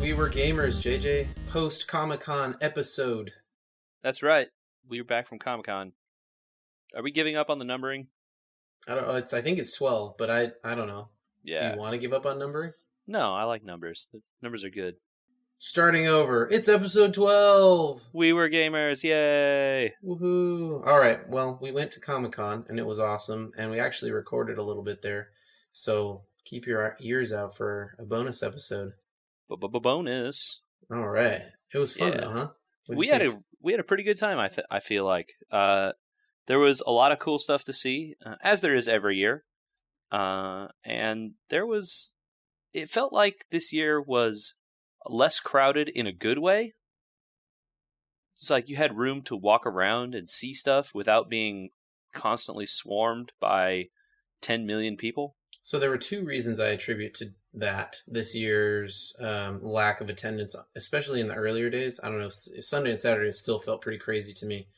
We Were Gamers, JJ, post-Comic-Con episode. That's right. We were back from Comic-Con. Are we giving up on the numbering? I don't know. I think it's 12, but I don't know. Yeah. Do you want to give up on numbering? No, I like numbers. The numbers are good. Starting over. It's episode 12! We Were Gamers, yay! Woohoo! Alright, well, we went to Comic-Con, and it was awesome, and we actually recorded a little bit there, so keep your ears out for a bonus episode. Bonus. All right, it was fun though, huh? We had a pretty good time. I feel like there was a lot of cool stuff to see, as there is every year, and it felt like this year was less crowded in a good way. It's like you had room to walk around and see stuff without being constantly swarmed by 10 million people. So there were two reasons I attribute to that this year's lack of attendance, especially in the earlier days. I don't know, Sunday and Saturday still felt pretty crazy to me.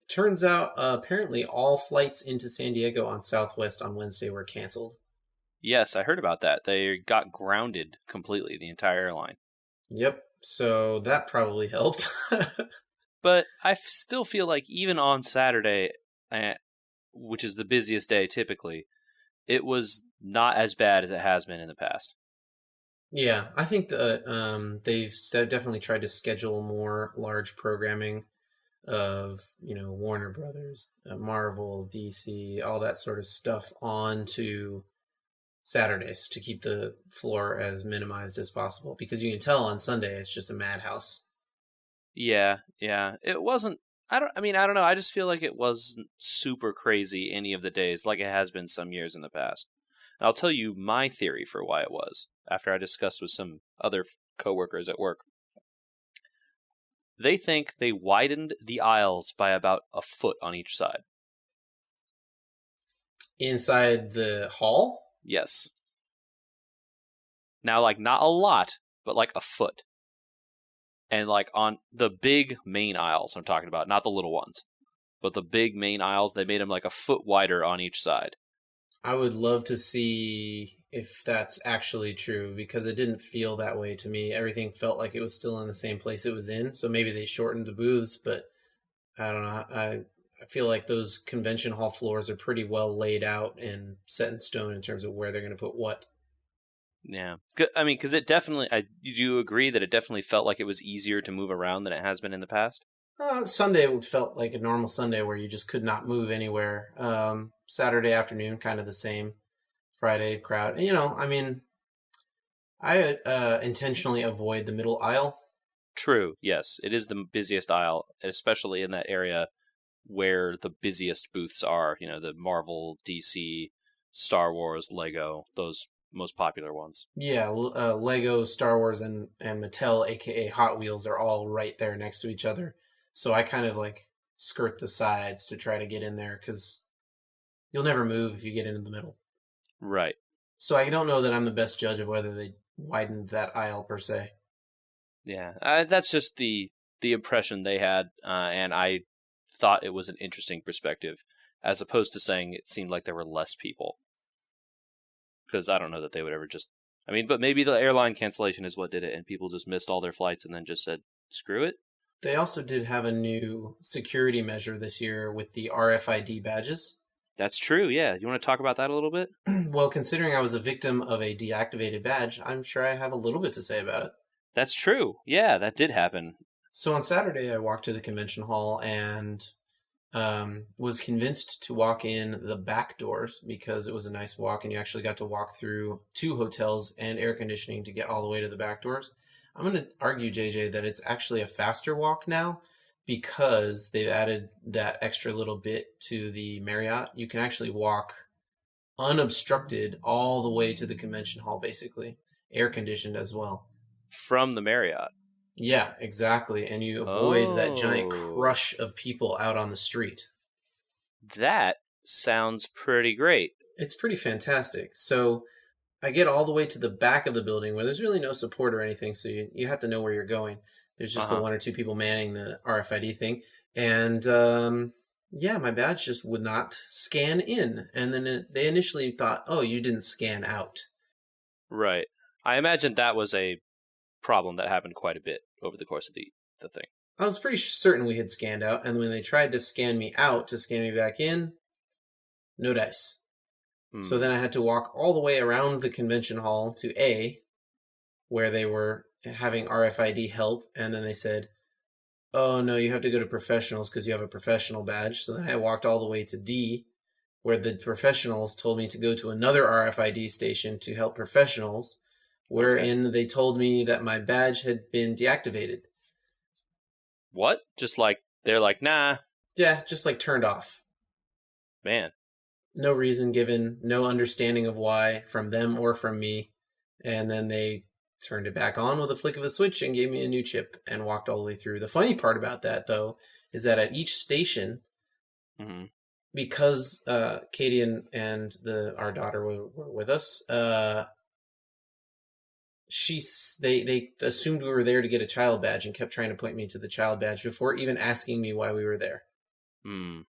Turns out, apparently, all flights into San Diego on Southwest on Wednesday were canceled. Yes, I heard about that. They got grounded completely, the entire airline. Yep, so that probably helped. But I still feel like even on Saturday, which is the busiest day typically, it was not as bad as it has been in the past. Yeah, I think that they've definitely tried to schedule more large programming of, Warner Brothers, Marvel, DC, all that sort of stuff onto Saturdays to keep the floor as minimized as possible. Because you can tell on Sunday it's just a madhouse. Yeah. It wasn't. I don't know. I just feel like it wasn't super crazy any of the days like it has been some years in the past. And I'll tell you my theory for why it was after I discussed with some other coworkers at work. They think they widened the aisles by about a foot on each side. Inside the hall? Yes. Now, not a lot, but a foot. And on the big main aisles I'm talking about, not the little ones, but the big main aisles, they made them a foot wider on each side. I would love to see if that's actually true, because it didn't feel that way to me. Everything felt like it was still in the same place it was in, so maybe they shortened the booths, but I don't know. I feel like those convention hall floors are pretty well laid out and set in stone in terms of where they're going to put what. Yeah. I mean, because it definitely, do you agree that it definitely felt like it was easier to move around than it has been in the past? Sunday felt like a normal Sunday where you just could not move anywhere. Saturday afternoon, kind of the same. Friday crowd. And, I intentionally avoid the middle aisle. True, yes. It is the busiest aisle, especially in that area where the busiest booths are. The Marvel, DC, Star Wars, Lego, those most popular ones. Yeah, Lego, Star Wars, and Mattel, aka Hot Wheels, are all right there next to each other. So I kind of skirt the sides to try to get in there, because you'll never move if you get into the middle. Right. So I don't know that I'm the best judge of whether they widened that aisle per se. Yeah, that's just the impression they had, and I thought it was an interesting perspective, as opposed to saying it seemed like there were less people. Because I don't know that they would ever just... but maybe the airline cancellation is what did it, and people just missed all their flights and then just said, screw it. They also did have a new security measure this year with the RFID badges. That's true, yeah. You want to talk about that a little bit? Well, considering I was a victim of a deactivated badge, I'm sure I have a little bit to say about it. That's true. Yeah, that did happen. So on Saturday, I walked to the convention hall and was convinced to walk in the back doors because it was a nice walk, and you actually got to walk through 2 hotels and air conditioning to get all the way to the back doors. I'm going to argue, JJ, that it's actually a faster walk now because they've added that extra little bit to the Marriott. You can actually walk unobstructed all the way to the convention hall, basically. Air conditioned as well. From the Marriott. Yeah, exactly. And you avoid that giant crush of people out on the street. That sounds pretty great. It's pretty fantastic. So I get all the way to the back of the building where there's really no support or anything, so you have to know where you're going. There's just the Uh-huh. one or two people manning the RFID thing. And yeah, my badge just would not scan in. And then they initially thought, oh, you didn't scan out. Right. I imagine that was a problem that happened quite a bit over the course of the thing. I was pretty certain we had scanned out. And when they tried to scan me out to scan me back in, no dice. So Hmm. then I had to walk all the way around the convention hall to A, where they were having RFID help. And then they said, oh no, you have to go to professionals because you have a professional badge. So then I walked all the way to D, where the professionals told me to go to another RFID station to help professionals, Okay. wherein they told me that my badge had been deactivated. What? Just like they're like, nah, Yeah, just like turned off. man. No reason given, no understanding of why from them or from me. And then they turned it back on with a flick of a switch and gave me a new chip and walked all the way through. The funny part about that, though, is that at each station, Hmm. because Katie and our daughter were with us, they assumed we were there to get a child badge and kept trying to point me to the child badge before even asking me why we were there. Hmm.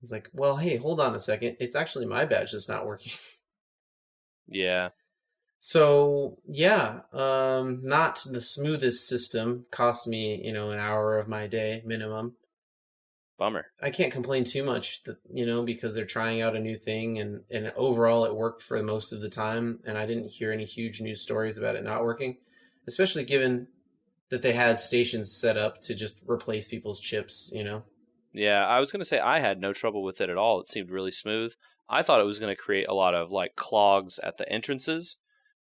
It's like, well, hey, hold on a second. It's actually my badge that's not working. Yeah. So yeah, not the smoothest system. Cost me, an hour of my day minimum. Bummer. I can't complain too much, because they're trying out a new thing, and overall it worked for most of the time, and I didn't hear any huge news stories about it not working, especially given that they had stations set up to just replace people's chips. Yeah, I was gonna say I had no trouble with it at all. It seemed really smooth. I thought it was gonna create a lot of like clogs at the entrances.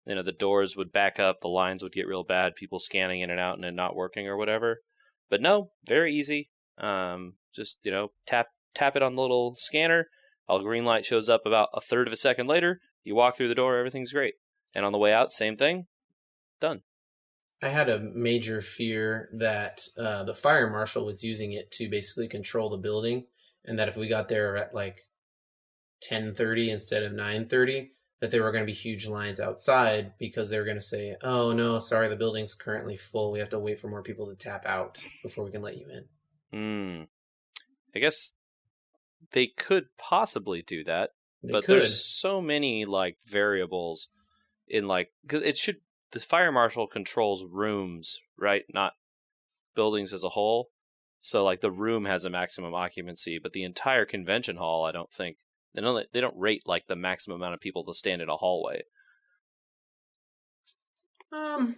The doors would back up, the lines would get real bad, people scanning in and out and it not working or whatever. But no, very easy. Just tap it on the little scanner. A green light shows up about a third of a second later. You walk through the door, everything's great. And on the way out, same thing. Done. I had a major fear that the fire marshal was using it to basically control the building, and that if we got there at like 10:30 instead of 9:30, that there were going to be huge lines outside because they were going to say, "Oh no, sorry, the building's currently full. We have to wait for more people to tap out before we can let you in." Hmm. I guess they could possibly do that, They but there's could. so many like variables in like cause it should the fire marshal controls rooms, right? Not buildings as a whole. So like the room has a maximum occupancy, but the entire convention hall, I don't think they don't rate like the maximum amount of people to stand in a hallway.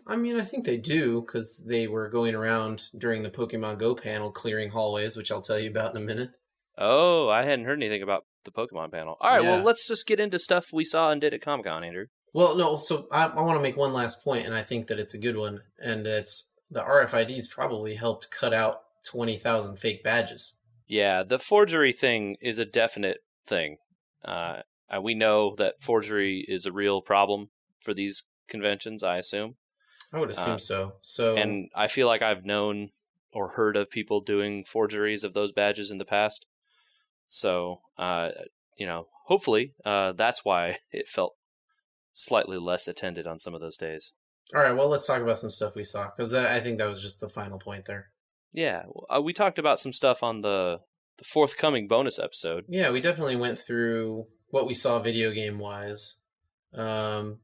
I mean, I think they do because they were going around during the Pokemon Go panel clearing hallways, which I'll tell you about in a minute. Oh, I hadn't heard anything about the Pokemon panel. All right, well, Yeah. let's just get into stuff we saw and did at Comic Con, Andrew. Well, no, so I want to make one last point, and I think that it's a good one, and it's the RFIDs probably helped cut out 20,000 fake badges. Yeah, the forgery thing is a definite thing. And we know that forgery is a real problem for these conventions, I assume. I would Uh, assume so. So, and I feel like I've known or heard of people doing forgeries of those badges in the past. So, hopefully that's why it felt slightly less attended on some of those days. all right, well, let's talk about some stuff we saw because I think that was just the final point there. Yeah, we talked about some stuff on the forthcoming bonus episode. Yeah, we definitely went through what we saw video game wise. Um,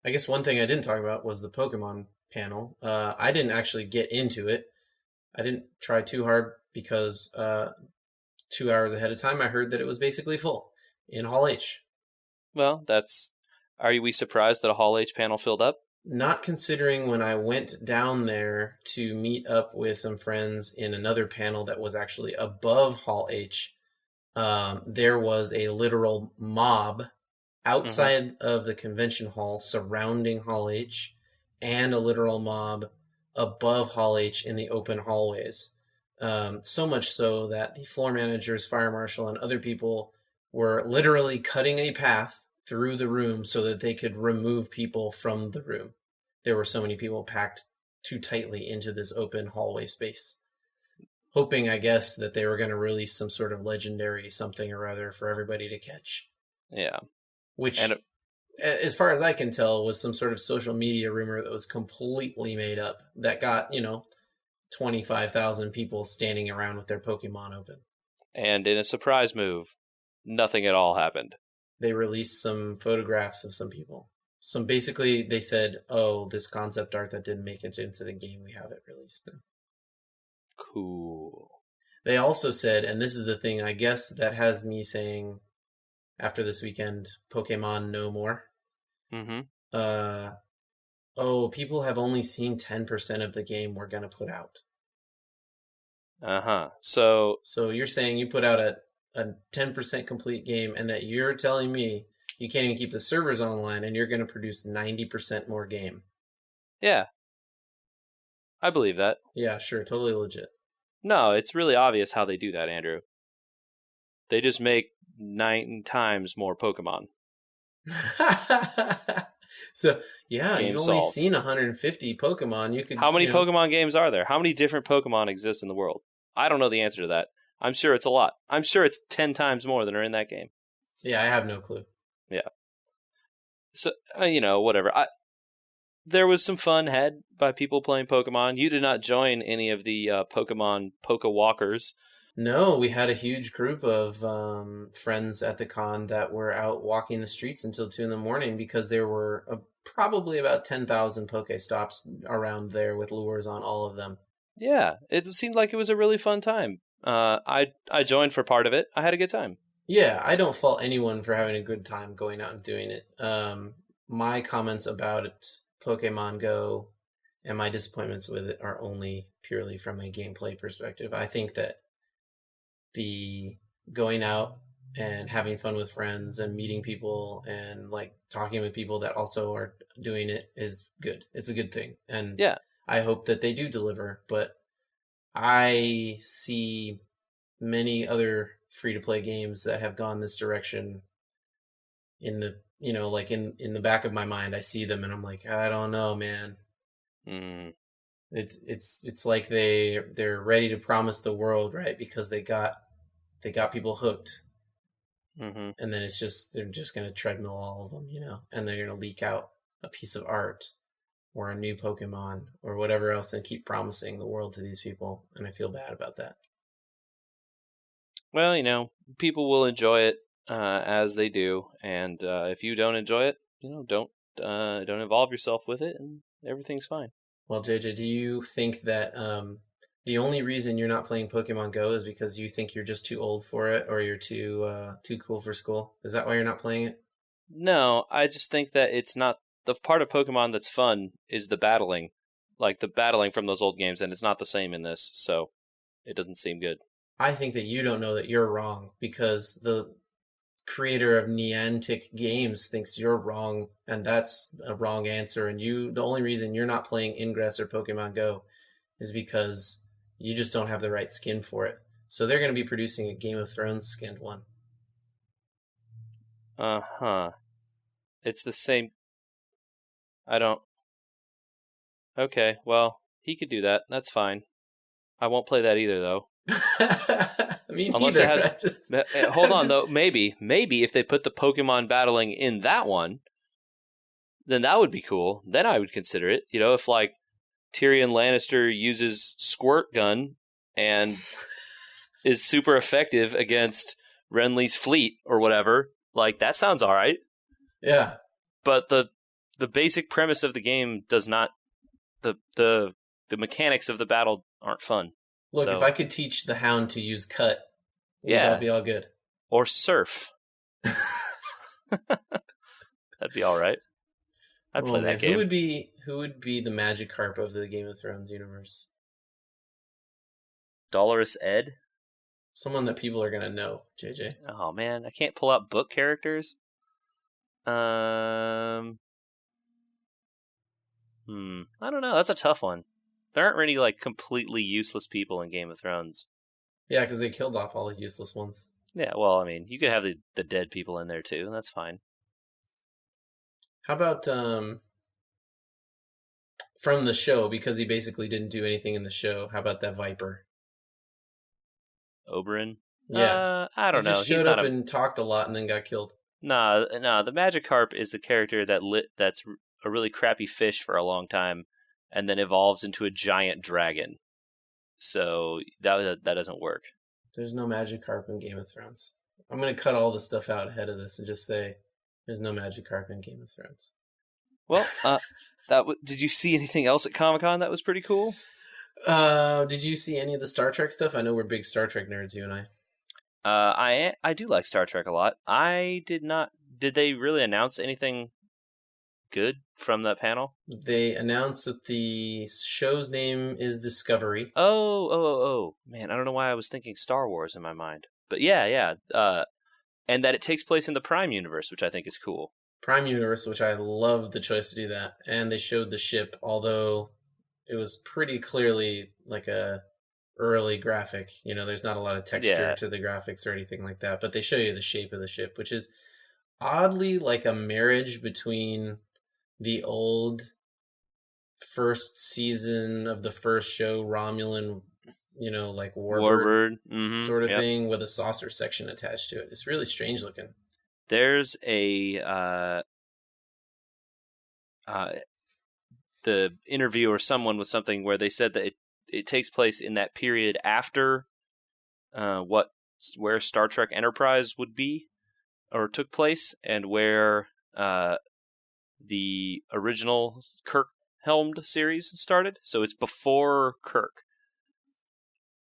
I guess one thing I didn't talk about was the Pokemon panel. I didn't actually get into it. I didn't try too hard because 2 hours ahead of time I heard that it was basically full in Hall H. Well, are we surprised that a Hall H panel filled up? Not considering when I went down there to meet up with some friends in another panel that was actually above Hall H, there was a literal mob Mm-hmm. outside of the convention hall surrounding Hall H, and a literal mob above Hall H in the open hallways. So much so that the floor managers, fire marshal, and other people were literally cutting a path through the room so that they could remove people from the room. There were so many people packed too tightly into this open hallway space. Hoping, I guess, that they were going to release some sort of legendary something or other for everybody to catch. Yeah, and Which, as far as I can tell, was some sort of social media rumor that was completely made up. That got, 25,000 people standing around with their Pokemon open. And in a surprise move, nothing at all happened. They released some photographs of some people. Basically, they said, "Oh, this concept art that didn't make it into the game, we have it released now." Cool. They also said, and this is the thing, I guess that has me saying, after this weekend, Pokemon no more. Mm-hmm. People have only seen 10% of the game we're gonna put out. Uh-huh. So you're saying you put out a 10% complete game, and that you're telling me you can't even keep the servers online, and you're gonna produce 90% more game. yeah, I believe that. Yeah, sure, totally legit. No, it's really obvious how they do that, Andrew. They just make 9 times more Pokemon. So, yeah, Game you've only solved. seen 150 Pokemon. You could. How many Pokemon games are there? How many different Pokemon exist in the world? I don't know the answer to that. I'm sure it's a lot. I'm sure it's 10 times more than are in that game. Yeah, I have no clue. Yeah. So, whatever. There was some fun had by people playing Pokemon. You did not join any of the Pokemon Poke Walkers. No, we had a huge group of friends at the con that were out walking the streets until 2 in the morning because there were probably about 10,000 Pokestops around there with lures on all of them. Yeah, it seemed like it was a really fun time. I joined for part of it. I had a good time. Yeah, I don't fault anyone for having a good time going out and doing it. My comments about it, Pokemon Go, and my disappointments with it are only purely from a gameplay perspective. I think that the going out and having fun with friends and meeting people and like talking with people that also are doing it is good. It's a good thing. And Yeah. I hope that they do deliver, but I see many other free to play games that have gone this direction in the like in the back of my mind. I see them and I'm like, I don't know, man. It's like they're ready to promise the world, right? Because they got people hooked. Mm-hmm. And then they're just gonna treadmill all of them, and they're gonna leak out a piece of art or a new Pokemon or whatever else and keep promising the world to these people, and I feel bad about that. Well, people will enjoy it as they do, and if you don't enjoy it, don't involve yourself with it, and everything's fine. Well, JJ, do you think that the only reason you're not playing Pokemon Go is because you think you're just too old for it, or you're too cool for school? Is that why you're not playing it? No, I just think that it's not the part of Pokemon that's fun is the battling, like the battling from those old games, and it's not the same in this, so it doesn't seem good. I think that you don't know that you're wrong because the creator of Niantic Games thinks you're wrong, and that's a wrong answer. And the only reason you're not playing Ingress or Pokemon Go is because you just don't have the right skin for it. So they're going to be producing a Game of Thrones skinned one. Uh-huh. It's the same. I don't. Okay, well, he could do that. That's fine. I won't play that either, though. Me Unless neither. it has. Hold on, though. Maybe if they put the Pokemon battling in that one, then that would be cool. Then I would consider it. If like Tyrion Lannister uses Squirtgun and is super effective against Renly's fleet or whatever, like that sounds all right. Yeah. But the basic premise of the game does not. The mechanics of the battle aren't fun. Look, if I could teach the Hound to use Cut, that'd be all good. Or Surf. That'd be all right. I'd play that game. Who would be the Magikarp of the Game of Thrones universe? Dolorous Ed? Someone that people are gonna know, JJ. Oh man, I can't pull out book characters. I don't know. That's a tough one. There aren't really like completely useless people in Game of Thrones. Yeah, because they killed off all the useless ones. Yeah, well, I mean, you could have the dead people in there too, and that's fine. How about from the show, because he basically didn't do anything in the show? How about that Viper? Oberyn? Yeah, I don't know. He showed up and talked a lot and then got killed. Nah. The Magikarp is the character that's a really crappy fish for a long time, and then evolves into a giant dragon. so that doesn't work. There's no Magikarp in Game of Thrones. I'm gonna cut all the stuff out ahead of this and just say there's no Magikarp in Game of Thrones. Well, did you see anything else at Comic-Con that was pretty cool? Did you see any of the Star Trek stuff? I know we're big Star Trek nerds, you and I. I do like Star Trek a lot. I did not. Did they really announce anything good from that panel? They announced that the show's name is Discovery. Oh, man! I don't know why I was thinking Star Wars in my mind, but yeah. And that it takes place in the Prime universe, which I think is cool. Prime Universe, which I love the choice to do that, and they showed the ship, although it was pretty clearly like a early graphic. You know, there's not a lot of texture to the graphics or anything like that, but they show you the shape of the ship, which is oddly like a marriage between the old first season of the first show Romulan, you know, like warbird sort of thing with a saucer section attached to it. It's really strange looking. There's the interview or someone with something where they said that it takes place in that period after where Star Trek Enterprise would be or took place, and where the original Kirk helmed series started. So it's before Kirk,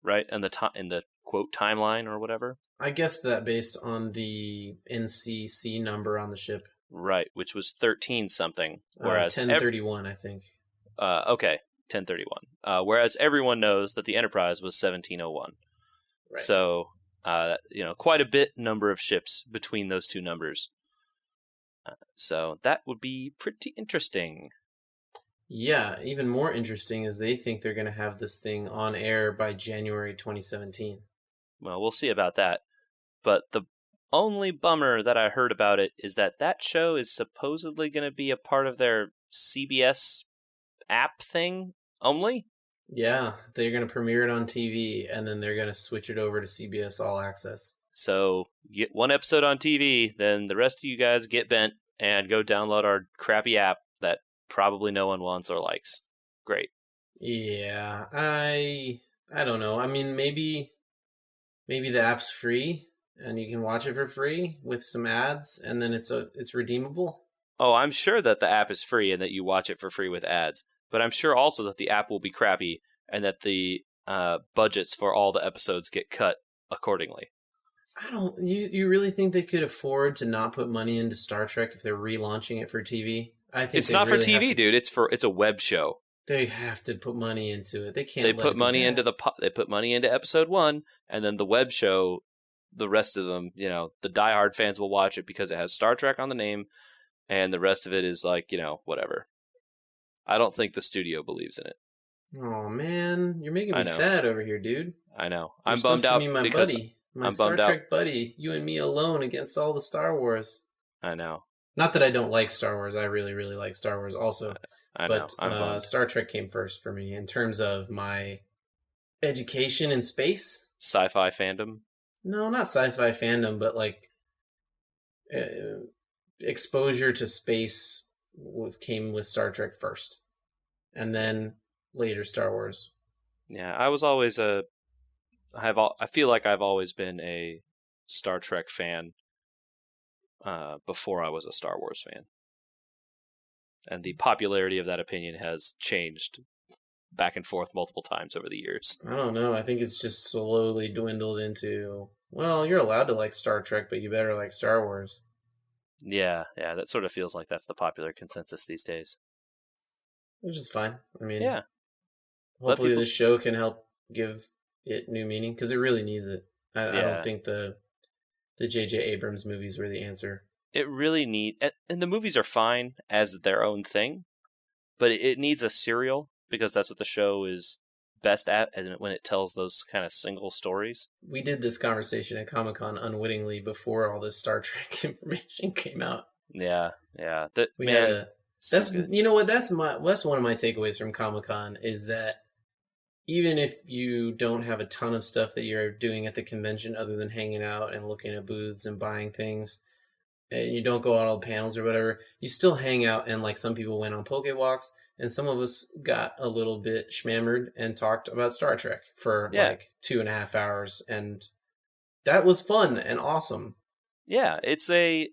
right? And in the quote timeline or whatever. I guessed that based on the NCC number on the ship. Right, which was 13 something, whereas 1031, I think. Okay, 1031. Whereas everyone knows that the Enterprise was 1701. Right. So, quite a bit number of ships between those two numbers. So that would be pretty interesting. Yeah, even more interesting is they think they're going to have this thing on air by January 2017. Well, we'll see about that. But the only bummer that I heard about it is that show is supposedly going to be a part of their CBS app thing only. Yeah, they're going to premiere it on TV, and then they're going to switch it over to CBS All Access. So, you get one episode on TV, then the rest of you guys get bent and go download our crappy app that probably no one wants or likes. Great. Yeah, I don't know. I mean, maybe the app's free and you can watch it for free with some ads, and then it's redeemable. Oh, I'm sure that the app is free and that you watch it for free with ads. But I'm sure also that the app will be crappy and that the budgets for all the episodes get cut accordingly. You really think they could afford to not put money into Star Trek if they're relaunching it for TV? I think it's not really for TV, dude. It's a web show. They have to put money into it. They can't. They put money into episode 1, and then the web show. The rest of them, the diehard fans will watch it because it has Star Trek on the name, and the rest of it is like, whatever. I don't think the studio believes in it. Oh man, you're making me sad over here, dude. I know. I'm bummed out because my Star Trek buddy. You and me alone against all the Star Wars. I know. Not that I don't like Star Wars. I really, really like Star Wars also. I know. But Star Trek came first for me in terms of my education in space. Sci-fi fandom? No, not sci-fi fandom, but like exposure to space came with Star Trek first, and then later Star Wars. Yeah, I was always I feel like I've always been a Star Trek fan before I was a Star Wars fan. And the popularity of that opinion has changed back and forth multiple times over the years. I don't know. I think it's just slowly dwindled into, well, you're allowed to like Star Trek, but you better like Star Wars. Yeah, that sort of feels like that's the popular consensus these days. Which is fine. I mean, yeah. Hopefully this show can help give it new meaning, because it really needs it. I don't think the J.J. Abrams movies were the answer. It really and the movies are fine as their own thing, but it needs a serial, because that's what the show is best at, and when it tells those kind of single stories. We did this conversation at Comic-Con unwittingly before all this Star Trek information came out. Yeah. That's you know what, that's one of my takeaways from Comic-Con, is that even if you don't have a ton of stuff that you're doing at the convention other than hanging out and looking at booths and buying things, and you don't go on all panels or whatever, you still hang out, and like some people went on Poke Walks, and some of us got a little bit schmammered and talked about Star Trek for Yeah, like 2.5 hours, and that was fun and awesome. yeah. It's a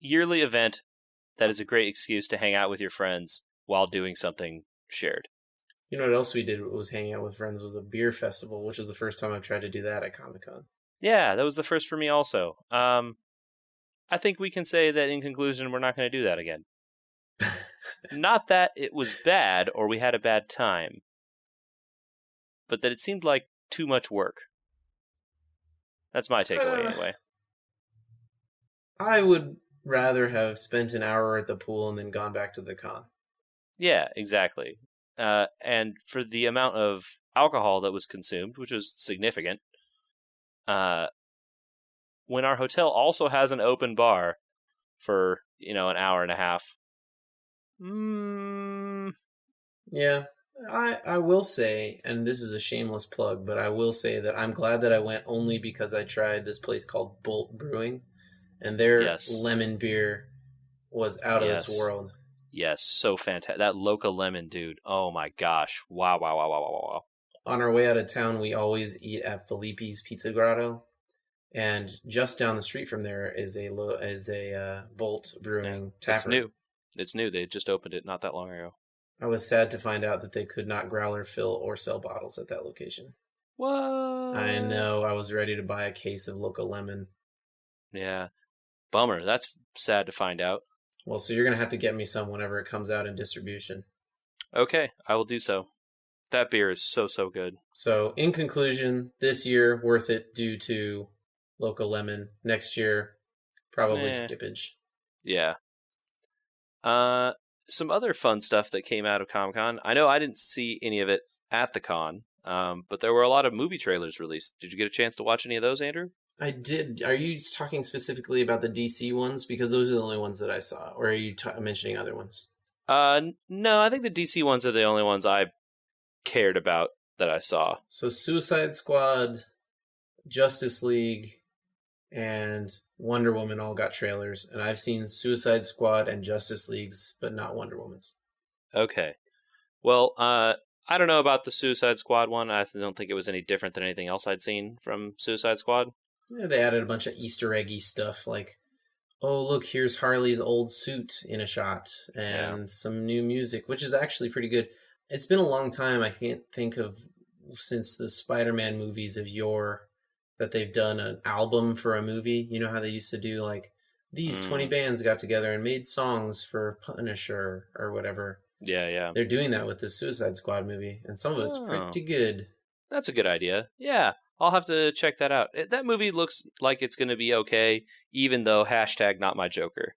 yearly event that is a great excuse to hang out with your friends while doing something shared. You know what else we did was hanging out with friends was a beer festival, which was the first time I've tried to do that at Comic Con. Yeah, that was the first for me also. I think we can say that in conclusion, we're not going to do that again. Not that it was bad or we had a bad time, but that it seemed like too much work. That's my takeaway anyway. I would rather have spent an hour at the pool and then gone back to the con. Yeah, exactly. And for the amount of alcohol that was consumed, which was significant, when our hotel also has an open bar for, an hour and a half. Yeah, I will say, and this is a shameless plug, but I will say that I'm glad that I went only because I tried this place called Bolt Brewing, and their Yes. lemon beer was out of this Yes. world. Yes, so fantastic. That Loca Lemon, dude. Oh my gosh. Wow, wow, wow, wow, wow, wow. On our way out of town, we always eat at Felipe's Pizza Grotto, and just down the street from there is a Bolt Brewing tap It's room. new. It's new. They just opened it not that long ago. I was sad to find out that they could not growler fill or sell bottles at that location. What? I know. I was ready to buy a case of Loca Lemon. Yeah. Bummer. That's sad to find out. Well, so you're going to have to get me some whenever it comes out in distribution. Okay, I will do so. That beer is so, so good. So, in conclusion, this year, worth it due to Loca Lemon. Next year, probably skippage. Yeah. Some other fun stuff that came out of Comic-Con. I know I didn't see any of it at the con, but there were a lot of movie trailers released. Did you get a chance to watch any of those, Andrew? I did. Are you talking specifically about the DC ones? Because those are the only ones that I saw. Or are you mentioning other ones? No, I think the DC ones are the only ones I cared about that I saw. So Suicide Squad, Justice League, and Wonder Woman all got trailers. And I've seen Suicide Squad and Justice League's, but not Wonder Woman's. Okay. Well, I don't know about the Suicide Squad one. I don't think it was any different than anything else I'd seen from Suicide Squad. Yeah, they added a bunch of Easter eggy stuff like, oh, look, here's Harley's old suit in a shot and some new music, which is actually pretty good. It's been a long time. I can't think of since the Spider-Man movies of yore that they've done an album for a movie. You know how they used to do like these 20 bands got together and made songs for Punisher or whatever. Yeah. They're doing that with the Suicide Squad movie, and some of it's pretty good. That's a good idea. Yeah, I'll have to check that out. That movie looks like it's going to be okay, even though #NotMyJoker.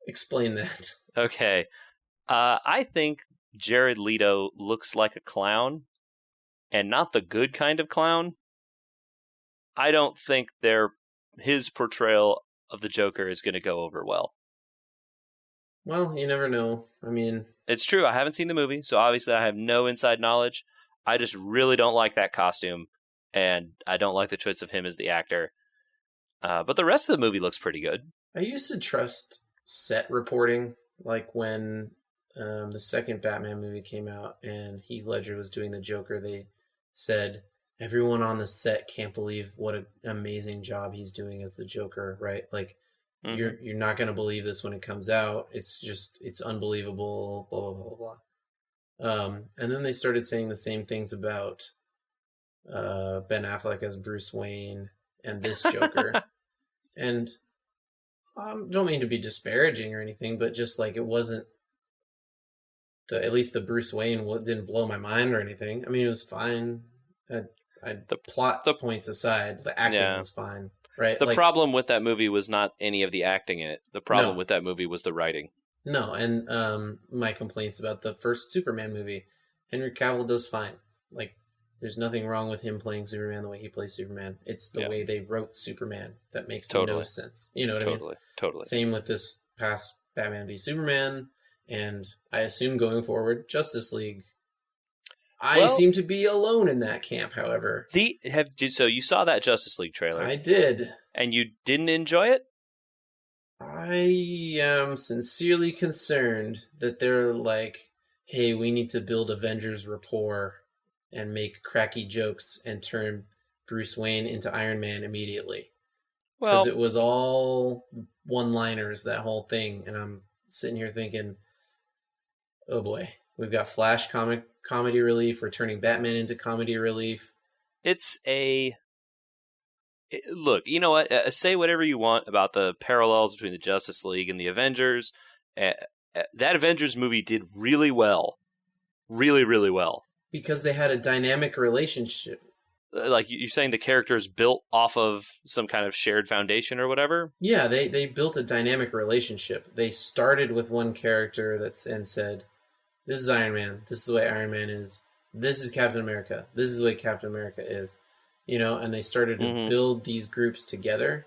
Explain that. Okay. I think Jared Leto looks like a clown, and not the good kind of clown. I don't think his portrayal of the Joker is going to go over well. Well, you never know. I mean, it's true. I haven't seen the movie, so obviously I have no inside knowledge. I just really don't like that costume, and I don't like the choice of him as the actor. But the rest of the movie looks pretty good. I used to trust set reporting, like when the second Batman movie came out and Heath Ledger was doing the Joker. They said everyone on the set can't believe what an amazing job he's doing as the Joker, right? Like, you're not going to believe this when it comes out. It's unbelievable, blah, blah, blah, blah. And then they started saying the same things about Ben Affleck as Bruce Wayne and this Joker. And I don't mean to be disparaging or anything, but just like it wasn't at least the Bruce Wayne didn't blow my mind or anything. I mean, it was fine. The plot points aside, the acting was fine. Right. The problem with that movie was not any of the acting in it. The problem with that movie was the writing. No, and my complaints about the first Superman movie, Henry Cavill does fine. Like, there's nothing wrong with him playing Superman the way he plays Superman. It's the way they wrote Superman that makes no sense. You know what I mean? Totally. Same with this past Batman v Superman, and I assume going forward, Justice League. I seem to be alone in that camp, however. So you saw that Justice League trailer? I did. And you didn't enjoy it? I am sincerely concerned that they're like, hey, we need to build Avengers rapport and make cracky jokes and turn Bruce Wayne into Iron Man immediately. Because Well, it was all one liners, that whole thing. And I'm sitting here thinking, oh boy, we've got Flash comedy relief. We're turning Batman into comedy relief. it's look, you know what? Say whatever you want about the parallels between the Justice League and the Avengers. That Avengers movie did really well. Really, really well. Because they had a dynamic relationship. Like you're saying the characters built off of some kind of shared foundation or whatever. Yeah, they built a dynamic relationship. They started with one character and said, this is Iron Man. This is the way Iron Man is. This is Captain America. This is the way Captain America is. And they started to Mm-hmm. build these groups together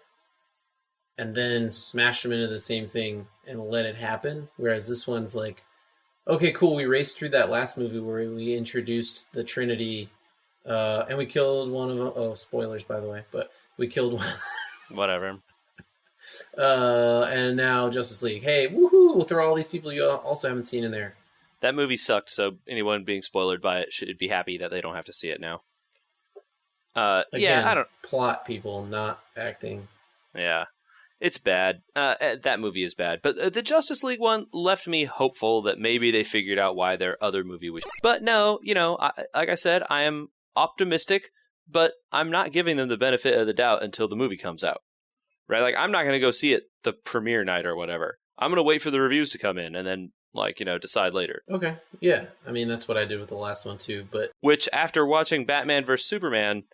and then smash them into the same thing and let it happen. Whereas this one's like, okay, cool, we raced through that last movie where we introduced the Trinity, and we killed one of them. Oh, spoilers, by the way, but we killed one. Whatever. And now Justice League. Hey, woohoo! We'll throw all these people you also haven't seen in there. That movie sucked, so anyone being spoiled by it should be happy that they don't have to see it now. Again, I don't. plot people, not acting. Yeah, it's bad. That movie is bad, but the Justice League one left me hopeful that maybe they figured out why their other movie was. But no, like I said, I am optimistic, but I'm not giving them the benefit of the doubt until the movie comes out. Right? Like I'm not going to go see it the premiere night or whatever. I'm going to wait for the reviews to come in and then decide later. Okay, yeah. I mean, that's what I did with the last one too. But Which, after watching Batman vs Superman,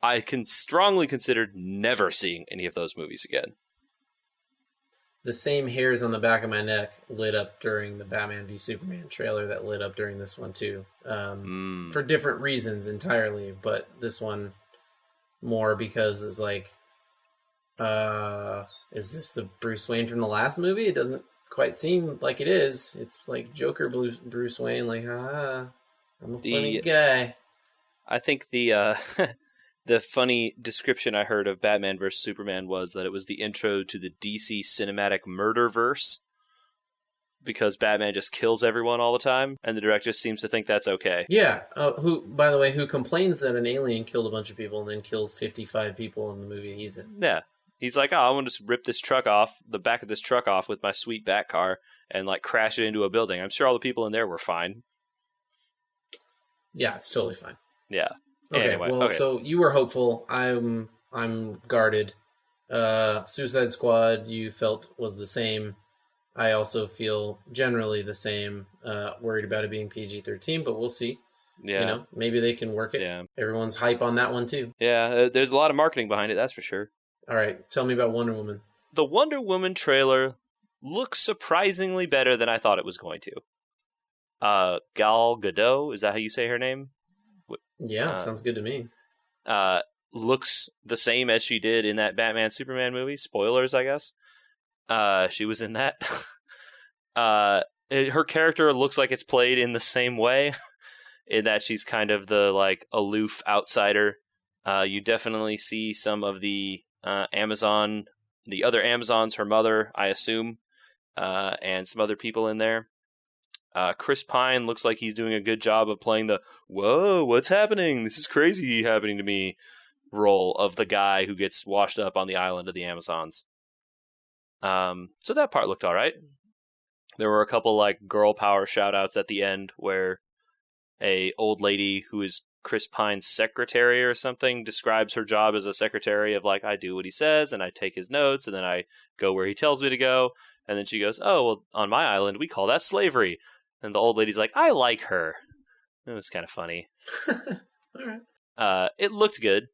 I can strongly consider never seeing any of those movies again. the same hairs on the back of my neck lit up during the Batman v Superman trailer that lit up during this one too, for different reasons entirely. But this one more because it's like, is this the Bruce Wayne from the last movie? It doesn't quite seem like it is. It's like Joker Bruce Wayne, like, I'm a funny guy. I think the the funny description I heard of Batman vs Superman was that it was the intro to the DC cinematic murderverse, because Batman just kills everyone all the time, and the director seems to think that's okay. Yeah. By the way, who complains that an alien killed a bunch of people and then kills 55 people in the movie he's in? Yeah. He's like, oh, I want to just rip the back of this truck off with my sweet bat car and crash it into a building. I'm sure all the people in there were fine. Yeah, it's totally fine. Yeah. Okay, Anyway, well, so you were hopeful. I'm guarded. Suicide Squad, you felt was the same. I also feel generally the same. Worried about it being PG-13, but we'll see. Yeah. Maybe they can work it. Yeah. Everyone's hype on that one too. Yeah, there's a lot of marketing behind it, that's for sure. All right, tell me about Wonder Woman. The Wonder Woman trailer looks surprisingly better than I thought it was going to. Gal Gadot, is that how you say her name? Yeah, sounds good to me. Looks the same as she did in that Batman Superman movie. Spoilers, I guess. She was in that. Her character looks like it's played in the same way, in that she's kind of the aloof outsider. You definitely see some of the the other Amazons, her mother, I assume, and some other people in there. Chris Pine looks like he's doing a good job of playing the "whoa, what's happening? This is crazy happening to me" role of the guy who gets washed up on the island of the Amazons. So that part looked all right. There were a couple girl power shoutouts at the end where a old lady who is Chris Pine's secretary or something describes her job as a secretary of I do what he says and I take his notes and then I go where he tells me to go. And then she goes, oh, well, on my island, we call that slavery. And the old lady's like, I like her. It was kind of funny. All right. It looked good.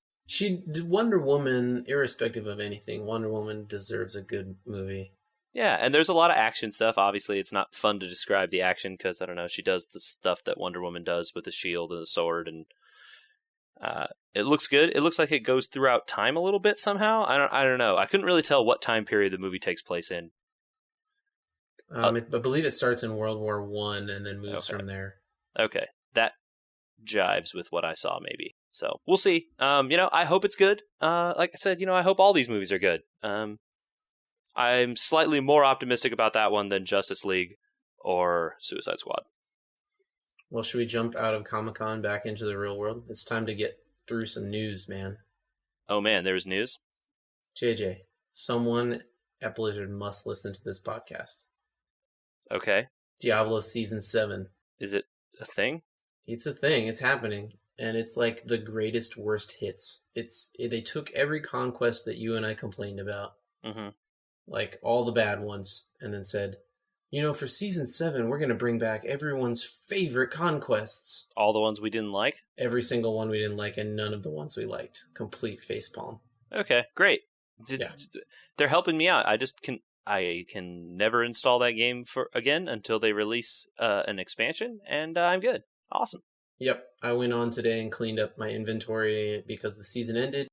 Wonder Woman, irrespective of anything, Wonder Woman deserves a good movie. Yeah, and there's a lot of action stuff. Obviously, it's not fun to describe the action because, I don't know, she does the stuff that Wonder Woman does with the shield and the sword, and it looks good. It looks like it goes throughout time a little bit somehow. I don't know. I couldn't really tell what time period the movie takes place in. I believe it starts in World War One and then moves from there. Okay, that jives with what I saw, maybe. So we'll see. I hope it's good. Like I said, I hope all these movies are good. I'm slightly more optimistic about that one than Justice League or Suicide Squad. Well, should we jump out of Comic-Con back into the real world? It's time to get through some news, man. Oh man, there's news? JJ, someone at Blizzard must listen to this podcast. Okay. Diablo Season 7. Is it a thing? It's a thing. It's happening. And it's like the greatest worst hits. They took every conquest that you and I complained about, like all the bad ones, and then said, for Season 7, we're going to bring back everyone's favorite conquests. All the ones we didn't like? Every single one we didn't like, and none of the ones we liked. Complete facepalm. Okay, great. They're helping me out. I can never install that game again until they release an expansion, and I'm good. Awesome. Yep, I went on today and cleaned up my inventory because the season ended.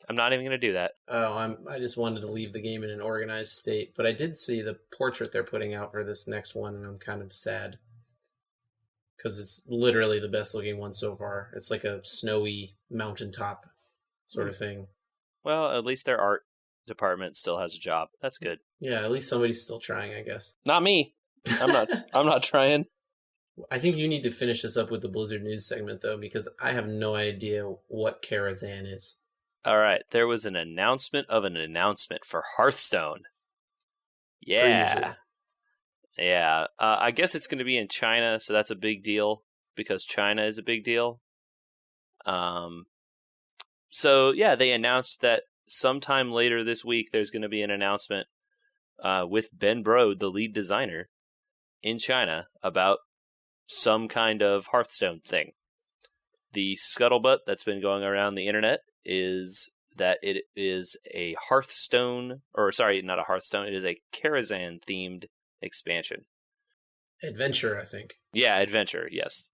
I'm not even going to do that. Oh, I just wanted to leave the game in an organized state, but I did see the portrait they're putting out for this next one, and I'm kind of sad because it's literally the best looking one so far. It's like a snowy mountaintop sort of thing. Well, at least their art department still has a job. That's good. Yeah, at least somebody's still trying, I guess. Not me. I'm not. I'm not trying. I think you need to finish this up with the Blizzard news segment, though, because I have no idea what Karazhan is. All right, there was an announcement of an announcement for Hearthstone. Yeah. Yeah. I guess it's going to be in China, so that's a big deal because China is a big deal. So, yeah, they announced that sometime later this week there's going to be an announcement with Ben Brode, the lead designer, in China about some kind of Hearthstone thing. The scuttlebutt that's been going around the internet is that it is a Hearthstone, or sorry, not a Hearthstone, it is a Karazhan themed expansion. Adventure, I think. Yeah, adventure, yes.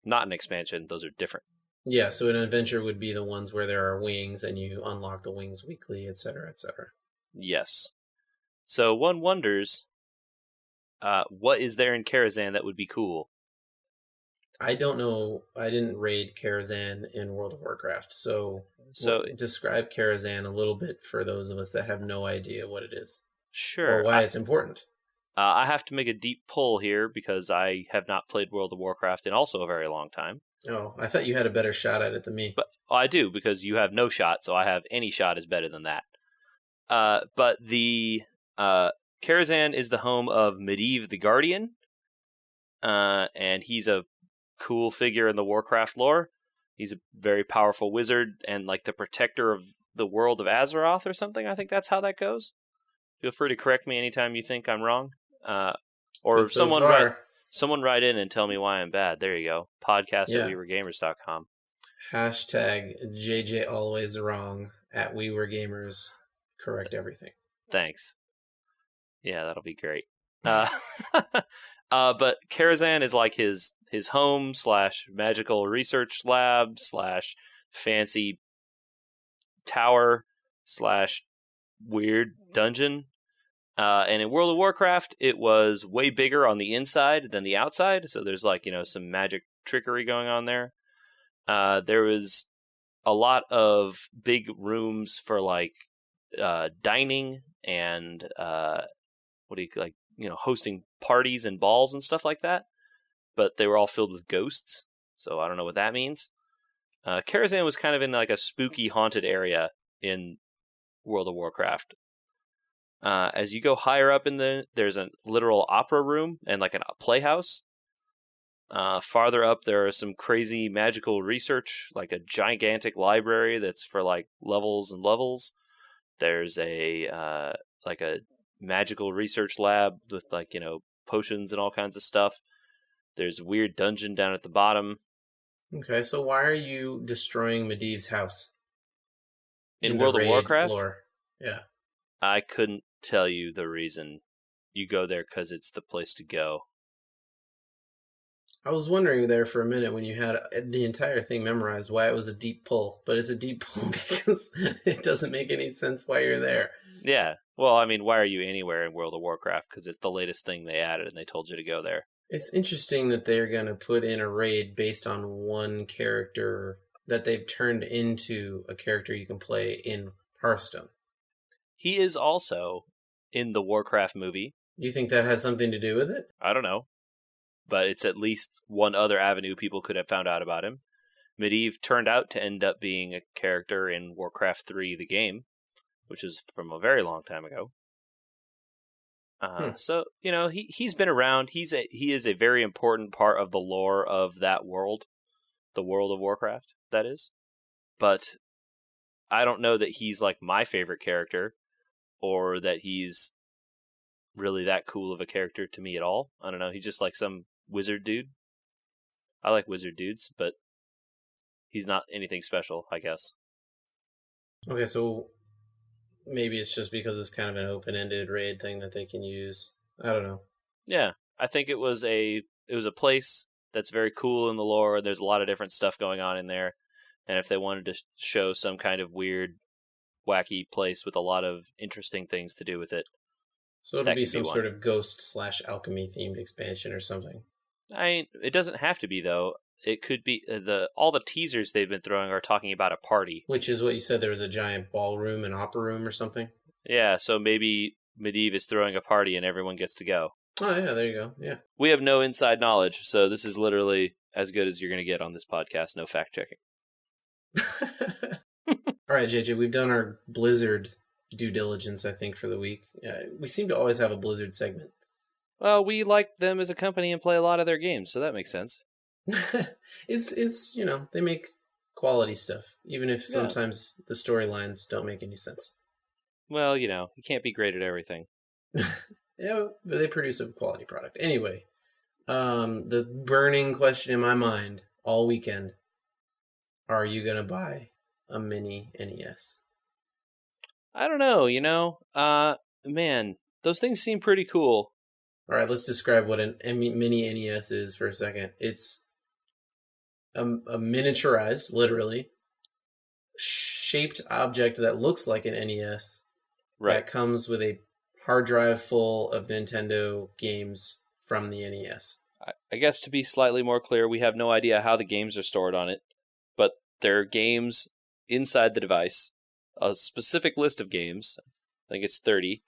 Not an expansion, those are different. Yeah, so an adventure would be the ones where there are wings and you unlock the wings weekly, etc., etc. Yes. So one wonders, what is there in Karazhan that would be cool? I don't know. I didn't raid Karazhan in World of Warcraft, so describe Karazhan a little bit for those of us that have no idea what it is. Sure. Or why it's important. I have to make a deep pull here because I have not played World of Warcraft in also a very long time. Oh, I thought you had a better shot at it than me. But I do, because you have no shot, so I have any shot is better than that. But the Karazhan is the home of Medivh the Guardian, and he's a cool figure in the Warcraft lore. He's a very powerful wizard and like the protector of the world of Azeroth or something. I think that's how that goes. Feel free to correct me anytime you think I'm wrong. Or someone write in and tell me why I'm bad. There you go. Podcast at WeWereGamers.com. Hashtag JJ always wrong at WeWereGamers. Correct everything. Thanks. Yeah, that'll be great. But Karazhan is like his home / magical research lab / fancy tower / weird dungeon. And in World of Warcraft, it was way bigger on the inside than the outside. So there's some magic trickery going on there. There was a lot of big rooms for dining and hosting parties and balls and stuff like that. But they were all filled with ghosts. So I don't know what that means. Karazhan was kind of in like a spooky haunted area in World of Warcraft. As you go higher up there's a literal opera room and like a playhouse. Farther up, there are some crazy magical research, like a gigantic library that's for like levels and levels. There's a magical research lab with potions and all kinds of stuff. There's a weird dungeon down at the bottom. Okay, so why are you destroying Medivh's house? In World of Warcraft? Lore. Yeah. I couldn't tell you the reason. You go there because it's the place to go. I was wondering there for a minute when you had the entire thing memorized why it was a deep pull, but it's a deep pull because it doesn't make any sense why you're there. Yeah. Well, I mean, why are you anywhere in World of Warcraft? Because it's the latest thing they added and they told you to go there. It's interesting that they're going to put in a raid based on one character that they've turned into a character you can play in Hearthstone. He is also in the Warcraft movie. You think that has something to do with it? I don't know, but it's at least one other avenue people could have found out about him. Medivh turned out to end up being a character in Warcraft 3, the game, which is from a very long time ago. So, he's been around. He is a very important part of the lore of that world, the world of Warcraft, that is. But I don't know that he's like my favorite character, or that he's really that cool of a character to me at all. I don't know. He's just like some wizard dude. I like wizard dudes, but he's not anything special, I guess. Okay, so maybe it's just because it's kind of an open-ended raid thing that they can use. I don't know. Yeah, I think it was a place that's very cool in the lore. There's a lot of different stuff going on in there, and if they wanted to show some kind of weird, wacky place with a lot of interesting things to do with it, so it'll be some sort of ghost/alchemy themed expansion or something. It doesn't have to be though. It could be all the teasers they've been throwing are talking about a party, which is what you said. There was a giant ballroom and opera room or something. Yeah, so maybe Medivh is throwing a party and everyone gets to go. Oh yeah, there you go. Yeah, we have no inside knowledge, so this is literally as good as you're going to get on this podcast. No fact checking. All right, JJ, we've done our Blizzard due diligence, I think, for the week. We seem to always have a Blizzard segment. Well, we like them as a company and play a lot of their games, so that makes sense. It's they make quality stuff, even if sometimes the storylines don't make any sense. Well, you can't be great at everything. Yeah, but they produce a quality product. Anyway, the burning question in my mind all weekend: are you gonna buy a mini NES? I don't know. Man, those things seem pretty cool. All right, let's describe what a mini NES is for a second. It's a miniaturized, literally, shaped object that looks like an NES. Right. That comes with a hard drive full of Nintendo games from the NES. I guess to be slightly more clear, we have no idea how the games are stored on it, but there are games inside the device, a specific list of games. I think it's 30.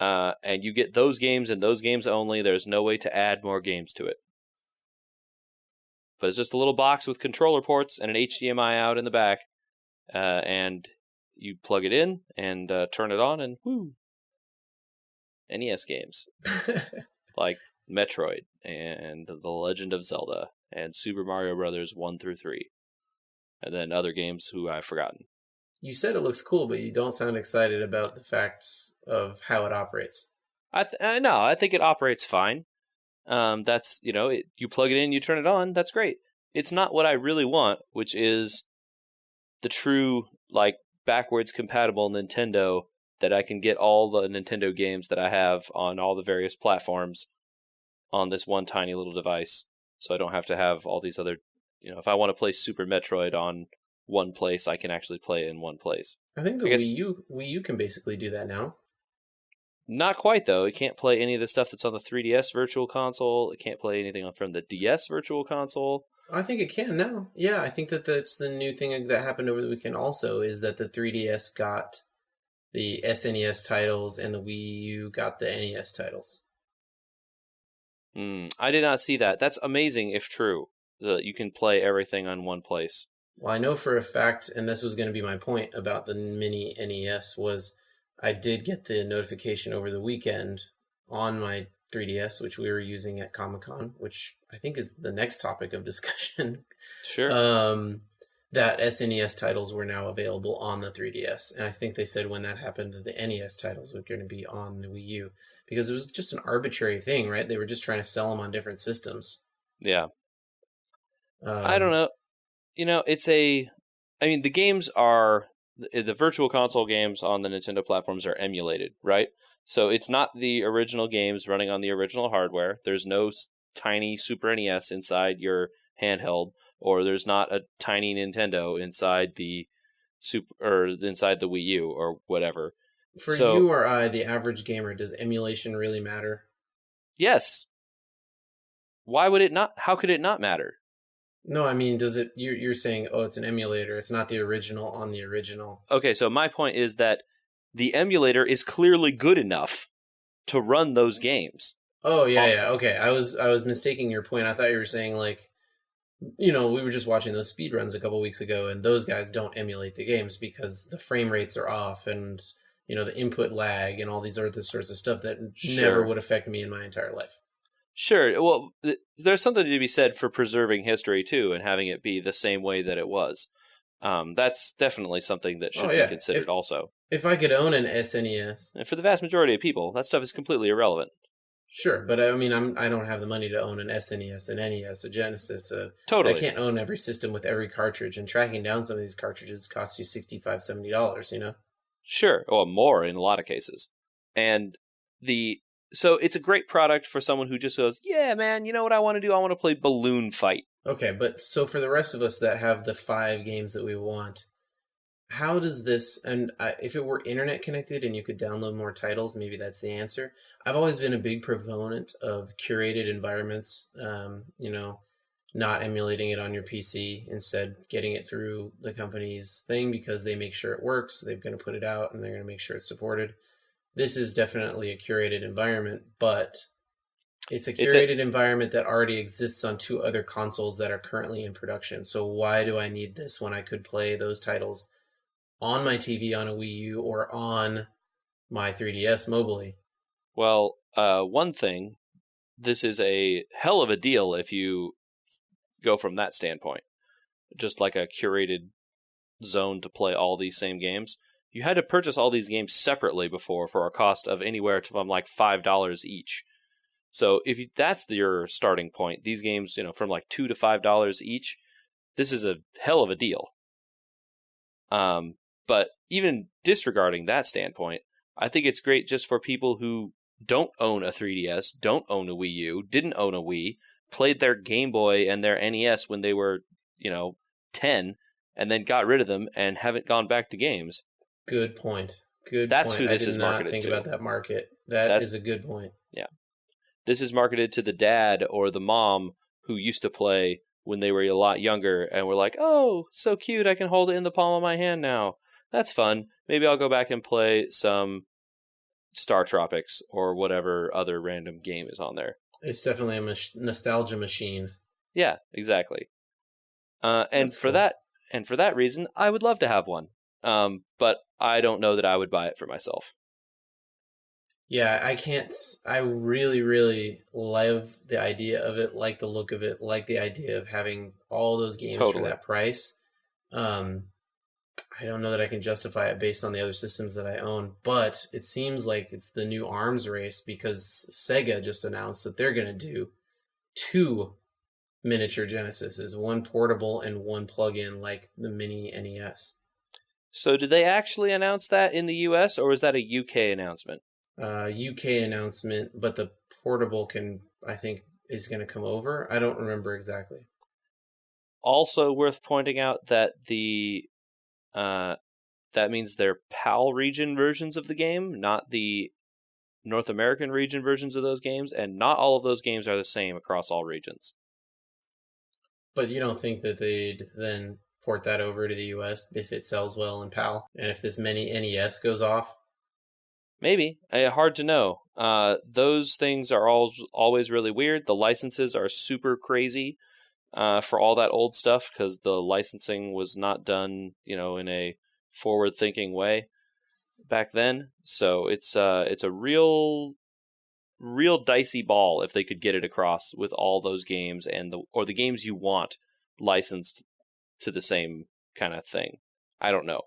And you get those games and those games only. There's no way to add more games to it. But it's just a little box with controller ports and an HDMI out in the back. And you plug it in and turn it on and whoo! NES games. Like Metroid and The Legend of Zelda and Super Mario Brothers 1 through 3. And then other games who I've forgotten. You said it looks cool, but you don't sound excited about the facts of how it operates. No, I think it operates fine. That's, you plug it in, you turn it on, that's great. It's not what I really want, which is the true, backwards compatible Nintendo that I can get all the Nintendo games that I have on all the various platforms on this one tiny little device. So I don't have to have all these other, if I want to play Super Metroid on one place, I can actually play it in one place. I think the Wii U can basically do that now. Not quite, though. It can't play any of the stuff that's on the 3DS Virtual Console. It can't play anything from the DS Virtual Console. I think it can now. Yeah, I think that's the new thing that happened over the weekend also, is that the 3DS got the SNES titles and the Wii U got the NES titles. I did not see that. That's amazing if true, that you can play everything on one place. Well, I know for a fact, and this was going to be my point about the mini NES, was I did get the notification over the weekend on my 3DS, which we were using at Comic-Con, which I think is the next topic of discussion. Sure. That SNES titles were now available on the 3DS. And I think they said when that happened that the NES titles were going to be on the Wii U. Because it was just an arbitrary thing, right? They were just trying to sell them on different systems. Yeah. I don't know. The games are, the Virtual Console games on the Nintendo platforms are emulated, right? So it's not the original games running on the original hardware. There's no tiny Super NES inside your handheld, or there's not a tiny Nintendo inside the inside the Wii U or whatever. For you or I, the average gamer, does emulation really matter? Yes. Why would it not? How could it not matter? No, I mean, does it? You're saying, oh, it's an emulator. It's not the original on the original. Okay, so my point is that the emulator is clearly good enough to run those games. Oh yeah. Okay, I was mistaking your point. I thought you were saying like, we were just watching those speed runs a couple weeks ago, and those guys don't emulate the games because the frame rates are off, and the input lag and all these other sorts of stuff that never would affect me in my entire life. Sure. Well, there's something to be said for preserving history too, and having it be the same way that it was. That's definitely something that should be considered also. If I could own an SNES, and for the vast majority of people, that stuff is completely irrelevant. Sure, but I mean, I don't have the money to own an SNES, an NES, a Genesis. Totally, I can't own every system with every cartridge, and tracking down some of these cartridges costs you $65, $70. Sure, or more in a lot of cases, and so it's a great product for someone who just goes, yeah, man, you know what I want to do? I want to play Balloon Fight. Okay, but so for the rest of us that have the 5 games that we want, how does this, and if it were internet connected and you could download more titles, maybe that's the answer. I've always been a big proponent of curated environments, not emulating it on your PC, instead getting it through the company's thing because they make sure it works, they're going to put it out, and they're going to make sure it's supported. This is definitely a curated environment, but it's a curated environment that already exists on 2 other consoles that are currently in production. So why do I need this when I could play those titles on my TV on a Wii U or on my 3DS mobily? Well, one thing, this is a hell of a deal if you go from that standpoint. Just like a curated zone to play all these same games. You had to purchase all these games separately before for a cost of anywhere from like $5 each. So if that's your starting point, these games, from like $2 to $5 each, this is a hell of a deal. But even disregarding that standpoint, I think it's great just for people who don't own a 3DS, don't own a Wii U, didn't own a Wii, played their Game Boy and their NES when they were, 10, and then got rid of them and haven't gone back to games. Good point. That's who this is marketed to. I did not think about that market. That is a good point. Yeah. This is marketed to the dad or the mom who used to play when they were a lot younger and were like, oh, so cute, I can hold it in the palm of my hand now. That's fun. Maybe I'll go back and play some Star Tropics or whatever other random game is on there. It's definitely a nostalgia machine. Yeah, exactly. And for that reason, I would love to have one. But I don't know that I would buy it for myself. Yeah, I can't. I really, really love the idea of it, like the look of it, like the idea of having all those games for that price. I don't know that I can justify it based on the other systems that I own, but it seems like it's the new arms race because Sega just announced that they're going to do 2 miniature Genesises, one portable and one plug-in like the mini NES. So did they actually announce that in the US, or was that a UK announcement? UK announcement, but the portable I think is going to come over. I don't remember exactly. Also worth pointing out that that means they're PAL region versions of the game, not the North American region versions of those games, and not all of those games are the same across all regions. But you don't think that they'd then port that over to the US if it sells well in PAL, and if this mini NES goes off? Maybe. Hard to know. Those things are always really weird. The licenses are super crazy for all that old stuff because the licensing was not done, in a forward-thinking way back then. So it's a real dicey ball if they could get it across with all those games or the games you want licensed to the same kind of thing. I don't know.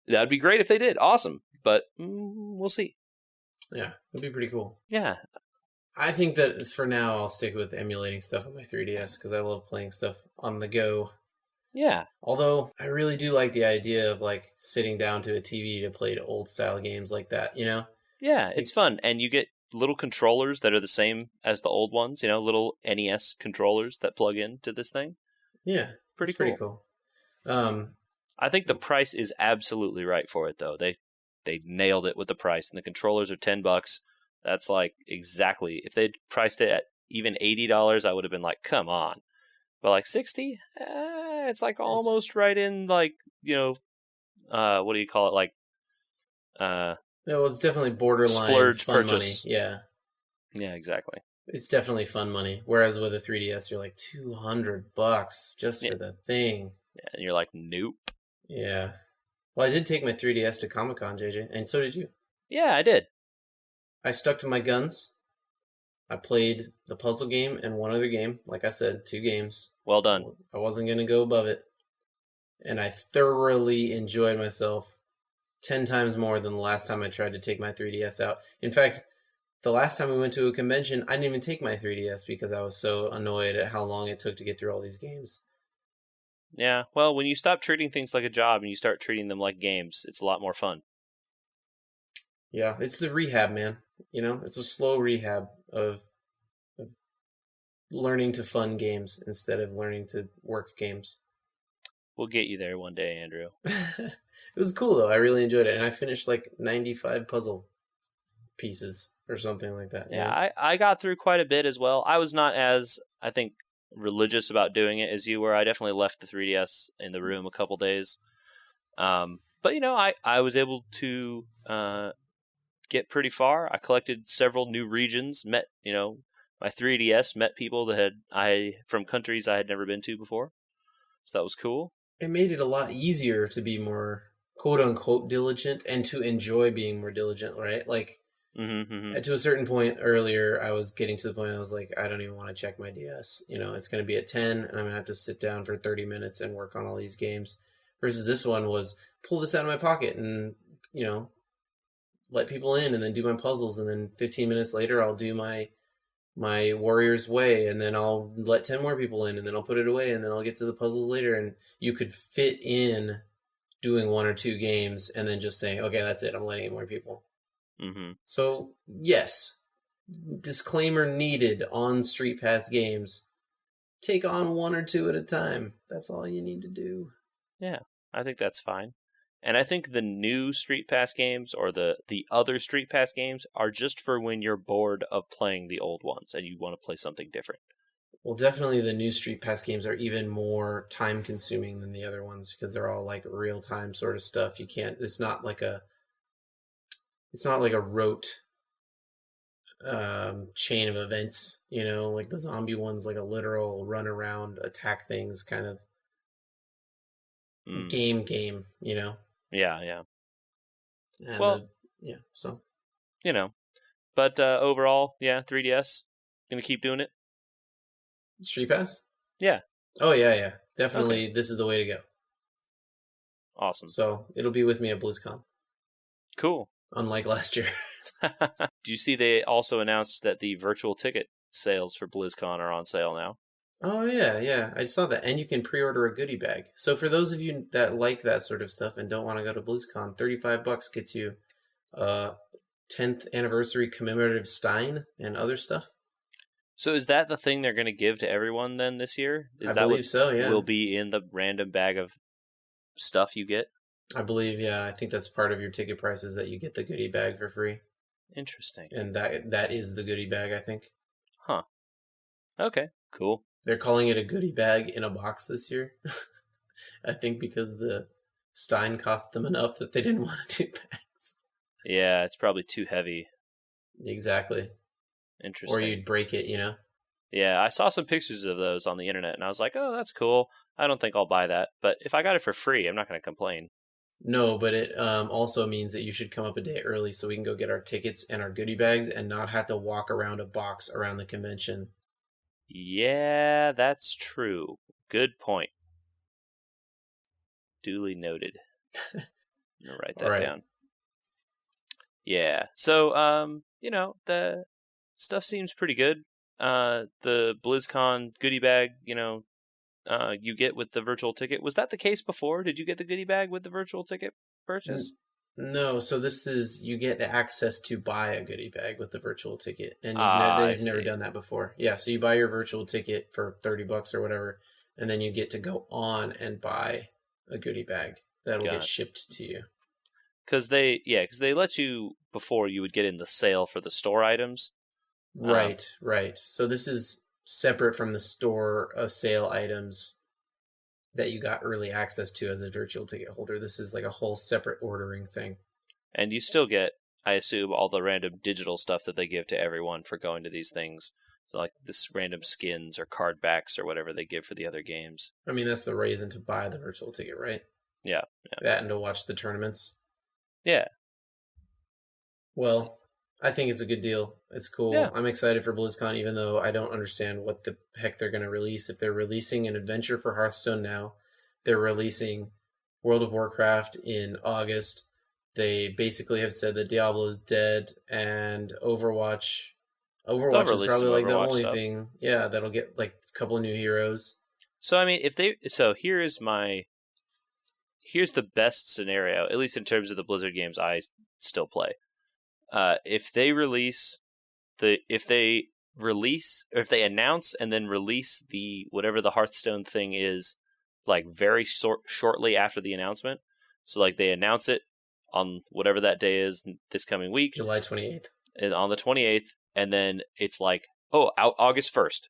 That'd be great if they did. Awesome. But we'll see. Yeah, it'd be pretty cool. Yeah. I think that for now, I'll stick with emulating stuff on my 3DS because I love playing stuff on the go. Yeah. Although, I really do like the idea of like sitting down to a TV to play old style games like that, Yeah, it's fun. And you get little controllers that are the same as the old ones, little NES controllers that plug into this thing. Yeah. Pretty cool. I think the price is absolutely right for it, though. They nailed it with the price, and the controllers are $10. That's like exactly, if they'd priced it at even $80, I would have been like, come on. But like 60, it's like almost right in like, what do you call it? Like No, it's definitely borderline splurge fun money. purchase. Yeah, Yeah, exactly. it's definitely fun money. Whereas with a 3DS, you're like $200 just Yeah, for the thing. yeah, and you're like, nope. Yeah. Well, I did take my 3DS to Comic Con, JJ, and so did you. Yeah, I did. I stuck to my guns. I played the puzzle game and one other game. Like I said, 2 games. Well done. I wasn't going to go above it. And I thoroughly enjoyed myself 10 times more than the last time I tried to take my 3DS out. In fact, the last time we went to a convention, I didn't even take my 3DS because I was so annoyed at how long it took to get through all these games. Yeah, well, when you stop treating things like a job and you start treating them like games, it's a lot more fun. Yeah, it's the rehab, man. It's a slow rehab of learning to fun games instead of learning to work games. We'll get you there one day, Andrew. It was cool though. I really enjoyed it, and I finished like 95 puzzle pieces or something like that. Yeah, I got through quite a bit as well. I was not as, I think, religious about doing it as you were. I definitely left the 3DS in the room a couple days. But, I was able to get pretty far. I collected several new regions, met, my 3DS, met people that from countries I had never been to before. So that was cool. It made it a lot easier to be more quote unquote diligent and to enjoy being more diligent, right? Like, to a certain point earlier, I was getting to the point I was like, I don't even want to check my DS. It's going to be at 10, and I'm going to have to sit down for 30 minutes and work on all these games. Versus this one was pull this out of my pocket and, let people in and then do my puzzles. And then 15 minutes later, I'll do my Warrior's Way, and then I'll let 10 more people in, and then I'll put it away, and then I'll get to the puzzles later. And you could fit in doing 1 or 2 games and then just saying, okay, that's it. I'm letting in more people. So, yes, disclaimer needed on Street Pass games. Take on 1 or 2 at a time. That's all you need to do. Yeah, I think that's fine. And I think the new Street Pass games or the other Street Pass games are just for when you're bored of playing the old ones and you want to play something different. Well, definitely the new Street Pass games are even more time consuming than the other ones because they're all like real time sort of stuff. It's not like a rote chain of events, like the zombie one's like a literal run around, attack things kind of game, Yeah. And well, so. But overall, yeah, 3DS, gonna keep doing it. Street Pass? Yeah. Oh, yeah. Definitely, okay. This is the way to go. Awesome. So, it'll be with me at BlizzCon. Cool. Unlike last year. Do you see they also announced that the virtual ticket sales for BlizzCon are on sale now? Oh, yeah. I saw that. And you can pre-order a goodie bag. So for those of you that like that sort of stuff and don't want to go to BlizzCon, $35 gets you 10th anniversary commemorative Stein and other stuff. So is that the thing they're going to give to everyone then this year? I believe so, yeah. Will be in the random bag of stuff you get? I believe, yeah. I think that's part of your ticket price is that you get the goodie bag for free. Interesting. And that is the goodie bag, I think. Huh. Okay, cool. They're calling it a goodie bag in a box this year. I think because the Stein cost them enough that they didn't want to do bags. Yeah, it's probably too heavy. Exactly. Interesting. Or you'd break it, Yeah, I saw some pictures of those on the internet, and I was like, oh, that's cool. I don't think I'll buy that. But if I got it for free, I'm not going to complain. No, but it also means that you should come up a day early so we can go get our tickets and our goodie bags and not have to walk around a box around the convention. Yeah, that's true. Good point. Duly noted. I'm gonna write that down. Yeah. So, the stuff seems pretty good. The BlizzCon goodie bag, you get with the virtual ticket. Was that the case before? Did you get the goodie bag with the virtual ticket purchase? No, so this is, you get access to buy a goodie bag with the virtual ticket, and they've never done that before. Yeah, so you buy your virtual ticket for $30 or whatever, and then you get to go on and buy a goodie bag that'll get shipped to you. Because they let you, before you would get in the sale for the store items. Right. So this is separate from the store sale items that you got early access to as a virtual ticket holder. This is like a whole separate ordering thing. And you still get, I assume, all the random digital stuff that they give to everyone for going to these things. So like this random skins or card backs or whatever they give for the other games. I mean, that's the reason to buy the virtual ticket, right? Yeah. That and to watch the tournaments. Yeah. Well, I think it's a good deal. It's Yeah. cool. I'm excited for BlizzCon, even though I don't understand what the heck they're going to release. If they're releasing an adventure for Hearthstone now, they're releasing World of Warcraft in August. They basically have said that Diablo is dead, and Overwatch. Overwatch is probably like the only thing, yeah, that'll get like a couple of new heroes. So I mean, here's the best scenario, at least in terms of the Blizzard games I still play. If they announce and then release the whatever the Hearthstone thing is, like very shortly after the announcement. So like they announce it on whatever that day is this coming week, July 28th. and on the 28th, and then it's like, oh, out August 1st.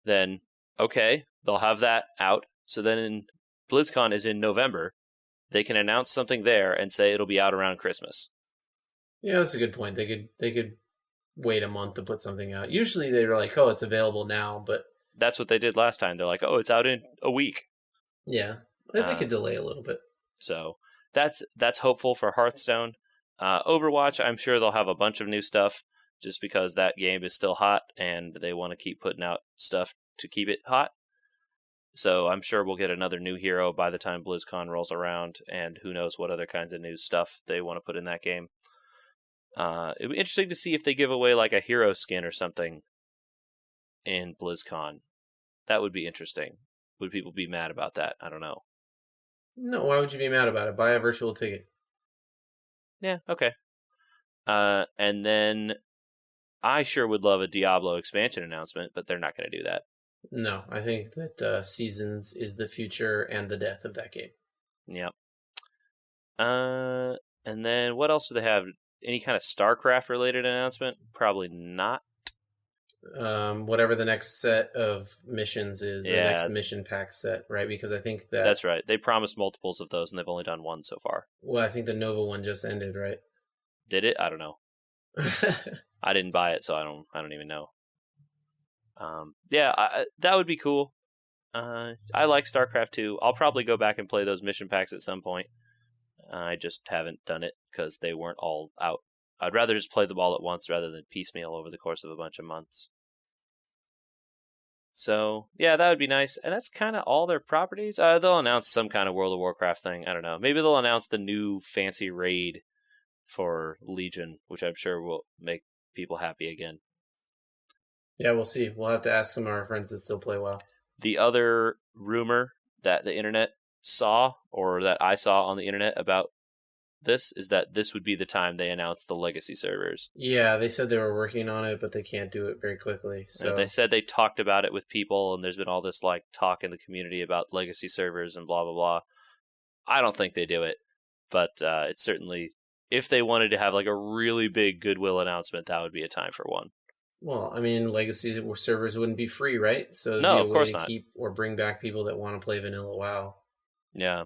Then okay, they'll have that out. So then BlizzCon is in November. They can announce something there and say it'll be out around Christmas. Yeah, that's a good point. They could wait a month to put something out. Usually they're like, oh, it's available now, but that's what they did last time. They're like, oh, it's out in a week. Yeah, they could delay a little bit. So that's hopeful for Hearthstone. Overwatch, I'm sure they'll have a bunch of new stuff just because that game is still hot and they want to keep putting out stuff to keep it hot. So I'm sure we'll get another new hero by the time BlizzCon rolls around, and who knows what other kinds of new stuff they want to put in that game. It'd be interesting to see if they give away like a hero skin or something in BlizzCon. That would be interesting. Would people be mad about that? I don't know. No, why would you be mad about it? Buy a virtual ticket. Yeah, okay. And then I sure would love a Diablo expansion announcement, but they're not going to do that. No, I think that Seasons is the future and the death of that game. Yep. And then what else do they have? Any kind of StarCraft related announcement? Probably not. Whatever the next set of missions is, the next mission pack set, right? Because I think that's right. They promised multiples of those, and they've only done one so far. Well, I think the Nova one just ended, right? Did it? I don't know. I didn't buy it, so I don't even know. That would be cool. I like StarCraft 2. I'll probably go back and play those mission packs at some point. I just haven't done it because they weren't all out. I'd rather just play them all at once rather than piecemeal over the course of a bunch of months. So, yeah, that would be nice. And that's kind of all their properties. They'll announce some kind of World of Warcraft thing. I don't know. Maybe they'll announce the new fancy raid for Legion, which I'm sure will make people happy again. Yeah, we'll see. We'll have to ask some of our friends that still play WoW. The other rumor that the internet saw, or that I saw on the internet about this, is that this would be the time they announced the legacy servers. Yeah, they said they were working on it, but they can't do it very quickly. So they said they talked about it with people, and there's been all this like talk in the community about legacy servers and blah blah blah. I don't think they do it, but it's certainly, if they wanted to have like a really big goodwill announcement, that would be a time for one. Well, I mean, legacy servers wouldn't be free, right? So no, of course not. Keep or bring back people that want to play vanilla WoW. Yeah.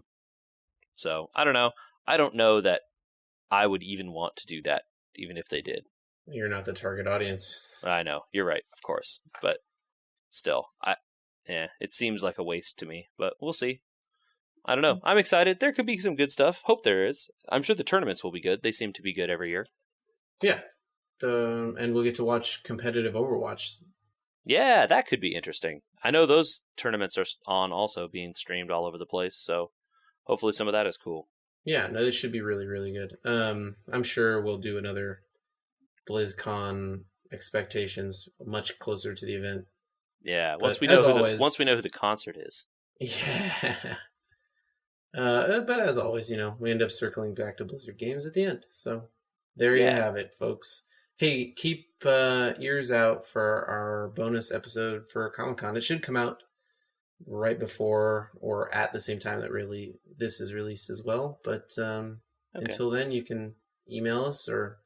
So I don't know. I don't know that I would even want to do that, even if they did. You're not the target audience. I know. You're right, of course. But still, it seems like a waste to me. But we'll see. I don't know. I'm excited. There could be some good stuff. Hope there is. I'm sure the tournaments will be good. They seem to be good every year. Yeah. And we'll get to watch competitive Overwatch. Yeah, that could be interesting. I know those tournaments are on also being streamed all over the place, so hopefully some of that is cool. Yeah, no, this should be really, really good. I'm sure we'll do another BlizzCon expectations much closer to the event. Yeah, once we know who the concert is. Yeah. But as always, we end up circling back to Blizzard games at the end. So there you have it, folks. Hey, keep ears out for our bonus episode for Comic-Con. It should come out right before or at the same time that really this is released as well. But until then, you can email us or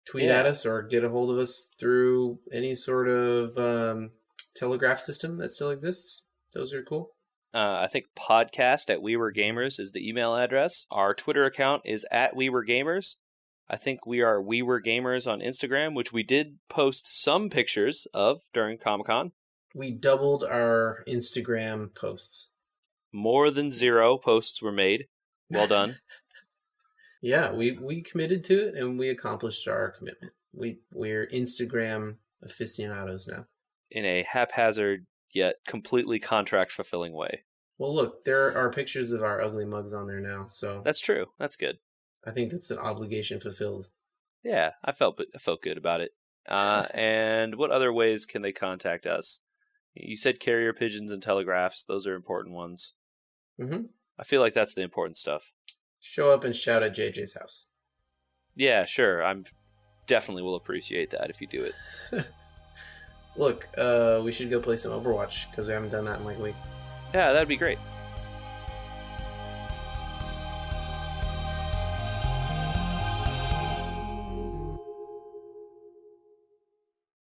tweet at us or get a hold of us through any sort of telegraph system that still exists. Those are cool. I think podcast@WeWereGamers is the email address. Our Twitter account is @WeWereGamers. I think we are We Were Gamers on Instagram, which we did post some pictures of during Comic-Con. We doubled our Instagram posts. More than 0 posts were made. Well done. Yeah, we committed to it, and we accomplished our commitment. We're Instagram aficionados now. In a haphazard yet completely contract-fulfilling way. Well, look, there are pictures of our ugly mugs on there now, so That's true. That's good. I think that's an obligation fulfilled. Yeah, I felt good about it. And what other ways can they contact us? You said carrier pigeons and telegraphs. Those are important ones. Mm-hmm. I feel like that's the important stuff. Show up and shout at JJ's house. Yeah, sure. I'm definitely will appreciate that if you do it. Look, we should go play some Overwatch, because we haven't done that in like a week. Yeah, that'd be great.